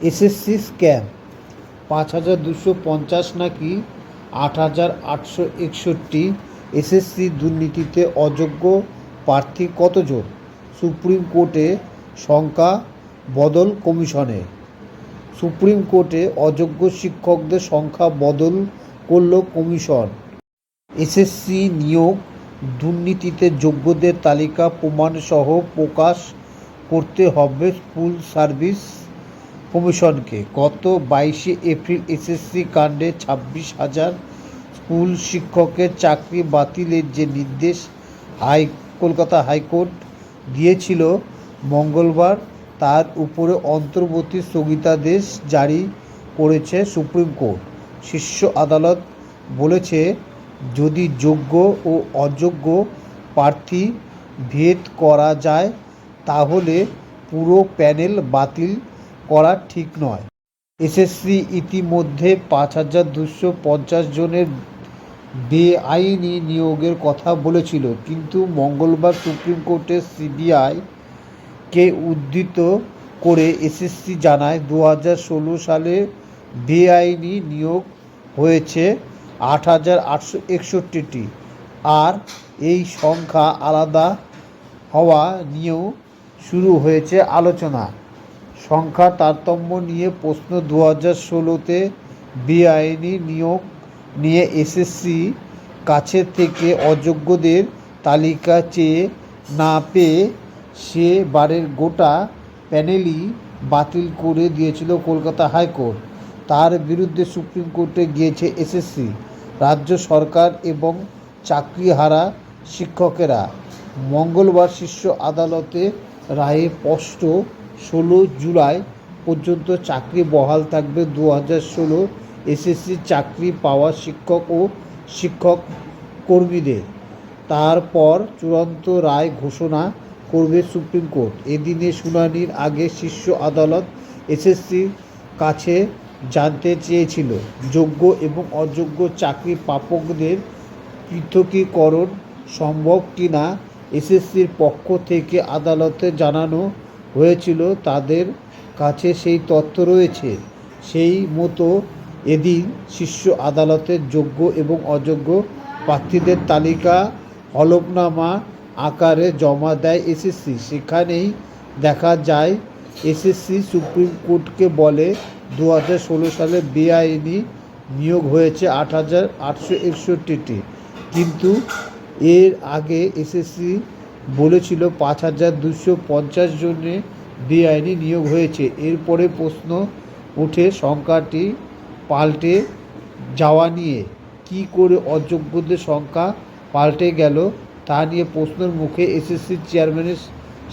SSC scam, ৫,২৫০ নাকি ৮,৮৬১। SSC দুর্নীতিতে অযোগ্য প্রার্থী কতজন? সুপ্রিম কোর্টে সংখ্যা বদল কমিশনে। সুপ্রিম কোর্টে অযোগ্য শিক্ষকদের সংখ্যা বদল করল কমিশন। এসএসসি নিয়োগ দুর্নীতিতে যোগ্যদের তালিকা প্রমাণসহ প্রকাশ করতে হবে স্কুল সার্ভিস কমিশনকে। গত ২২শে এপ্রিল এসএসসি কাণ্ডে ২৬,০০০ স্কুল শিক্ষকের চাকরি বাতিলের যে নির্দেশ কলকাতা হাইকোর্ট দিয়েছিল মঙ্গলবার, তার উপরে অন্তর্বর্তী স্থগিতাদেশ জারি করেছে সুপ্রিম কোর্ট। শীর্ষ আদালত বলেছে, যদি যোগ্য ও অযোগ্য প্রার্থী ভেদ করা যায় তাহলে পুরো প্যানেল বাতিল করা ঠিক নয়। এসএসসি ইতিমধ্যে ৫,২৫০ জনের বেআইনি নিয়োগের কথা বলেছিল, কিন্তু মঙ্গলবার সুপ্রিম কোর্টে সিবিআইকে উদ্ধৃত করে এসএসসি জানায় ২০১৬ সালে বেআইনি নিয়োগ হয়েছে ৮,৮৬১টি। আর এই সংখ্যা আলাদা হওয়া নিয়েও শুরু হয়েছে আলোচনা। সংখ্যা তারতম্য নিয়ে প্রশ্ন। ২০১৬তে বেআইনি নিয়োগ নিয়ে এসএসসি কাছে থেকে অযোগ্যদের তালিকা চেয়ে না পেয়ে সেবারের গোটা প্যানেলই বাতিল করে দিয়েছিল কলকাতা হাইকোর্ট। তার বিরুদ্ধে সুপ্রিম কোর্টে গিয়েছে এসএসসি, রাজ্য সরকার এবং চাকরিহারা শিক্ষকেরা। মঙ্গলবার শীর্ষ আদালতের রায়ে স্পষ্ট, ১৬ জুলাই পর্যন্ত চাকরি বহাল থাকবে ২০১৬ এসএসসি চাকরি পাওয়া শিক্ষক ও শিক্ষক কর্মীদের। তারপর চূড়ান্ত রায় ঘোষণা করবে সুপ্রিম কোর্ট। এদিনে শুনানির আগে শীর্ষ আদালত এসএসসির কাছে জানতে চেয়েছিল, যোগ্য এবং অযোগ্য চাকরি প্রাপকদের পৃথকীকরণ সম্ভব কিনা। এসএসসির পক্ষ থেকে আদালতে জানানো হয়েছিল, তাদের কাছে সেই তথ্য রয়েছে। সেই মতো এদিন শীর্ষ আদালতের যোগ্য এবং অযোগ্য প্রার্থীদের তালিকা হলফনামা আকারে জমা দেয় এসএসসি। সেখানেই দেখা যায়, এসএসসি সুপ্রিম কোর্টকে বলে ২০১৬ সালে বেআইনি নিয়োগ হয়েছে ৮,৮৬১টি, কিন্তু এর আগে এসএসসি বলেছিল ৫,২৫০ জনে বেআইনি নিয়োগ হয়েছে। এরপরে প্রশ্ন ওঠে সংখ্যাটি পাল্টে যাওয়া নিয়ে। কী করে অযোগ্যদের সংখ্যা পাল্টে গেল তা নিয়ে প্রশ্নের মুখে এসএসসির চেয়ারম্যান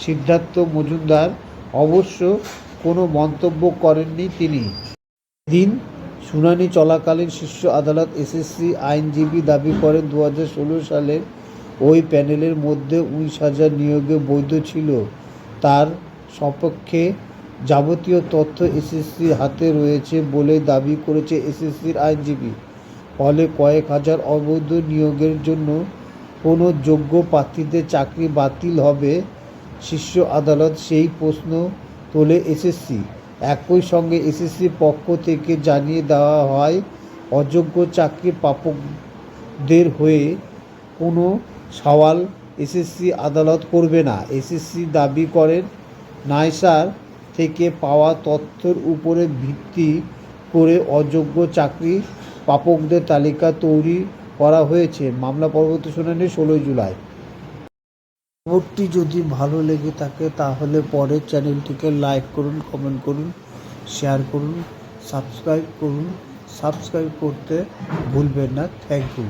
সিদ্ধার্থ মজুমদার অবশ্য কোনো মন্তব্য করেননি তিনি। দিন শুনানি চলাকালীন শীর্ষ আদালত এসএসসি আইনজীবী দাবি করেন, ২০১৬ সালের ওই প্যানেলের মধ্যে ১৯,০০০ নিয়োগে বৈধ ছিল। তার সপক্ষে যাবতীয় তথ্য এসএসসির হাতে রয়েছে বলে দাবি করেছে এসএসসির আইনজীবী। ফলে কয়েক হাজার অবৈধ নিয়োগের জন্য কোনো যোগ্য প্রার্থীদের চাকরি বাতিল হবে। শীর্ষ আদালত সেই প্রশ্ন তোলে এসএসসি। একই সঙ্গে এসএসসির পক্ষ থেকে জানিয়ে দেওয়া হয়, অযোগ্য চাকরি প্রাপকদের হয়ে কোনো সওয়াল এসএসসি আদালত করবে না। এসএসসি দাবি করেন, নাইসার থেকে পাওয়া তথ্যের উপরে ভিত্তি করে অযোগ্য চাকরি প্রাপকদের তালিকা তৈরি করা হয়েছে। মামলা পরবর্তী শুনানি ১৬ জুলাই। খবরটি যদি ভালো লেগে থাকে তাহলে পরের চ্যানেলটিকে লাইক করুন, কমেন্ট করুন, শেয়ার করুন, সাবস্ক্রাইব করুন। সাবস্ক্রাইব করতে ভুলবেন না। Thank you.